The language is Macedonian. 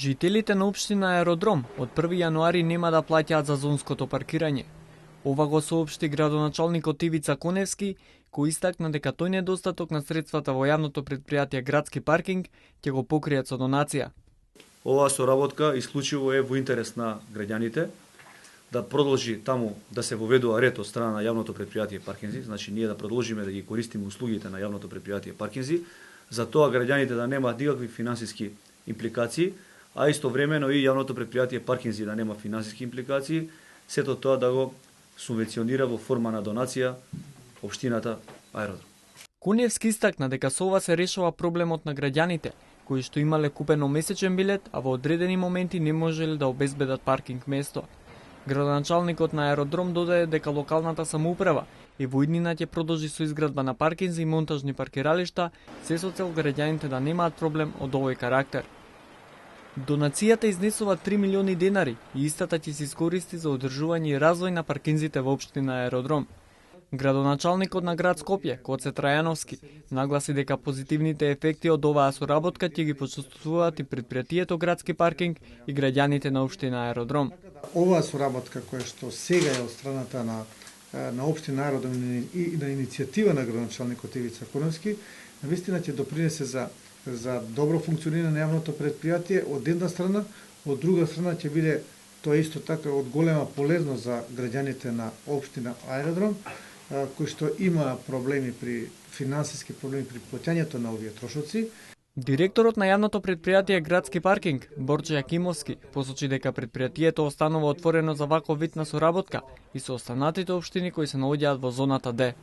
Жителите на општина Аеродром од 1 јануари нема да плаќаат за зонското паркирање. Ова го соопшти градоначалникот Ивица Коневски, кој истакна дека тој недостаток на средствата во јавното претпријатие Градски паркинг ќе го покријат со донација. Оваа соработка исклучиво е во интерес на граѓаните, да продолжи таму да се воведува ред од страна на јавното претпријатие паркинзи, значи ние да продолжиме да ги користиме услугите на јавното претпријатие паркинзи, за тоа граѓаните да немаат никакви финансиски импликации, а истовремено и јавното претпријатие паркинзи да нема финансиски импликации, сето тоа да го субвенционира во форма на донација општината Аеродром. Коневски истакна дека со ова се решава проблемот на граѓаните, кои што имале купено месечен билет, а во одредени моменти не можеле да обезбедат паркинг место. Градоначалникот на Аеродром додаде дека локалната самоуправа и во иднина ќе продолжи со изградба на паркинзи и монтажни паркиралишта, се со цел граѓаните да немаат проблем од овој карактер. Донацијата изнесува 3 милиони денари и истата ќе се искористи за одржување и развој на паркинзите во општина Аеродром. Градоначалникот на град Скопје, Коце Трајановски, нагласи дека позитивните ефекти од оваа соработка ќе ги почувствуваат и претпријатието Градски паркинг и граѓаните на општина Аеродром. Оваа соработка која што сега е од страната на општина Аеродром и на иницијатива на градоначалникот Ивица Коневски, навистина ќе допринесе за добро функционирање на јавното претпријатие од една страна, од друга страна ќе биде тоа исто така од голема полезност за граѓаните на општина Аеродром, кои што има финансиски проблеми при плаќањето на овие трошоци. Директорот на јавното претпријатие Градски паркинг, Борче Јакимовски, посочи дека претпријатието останува отворено за ваков вид на соработка и со останатите општини кои се наоѓаат во зоната Д.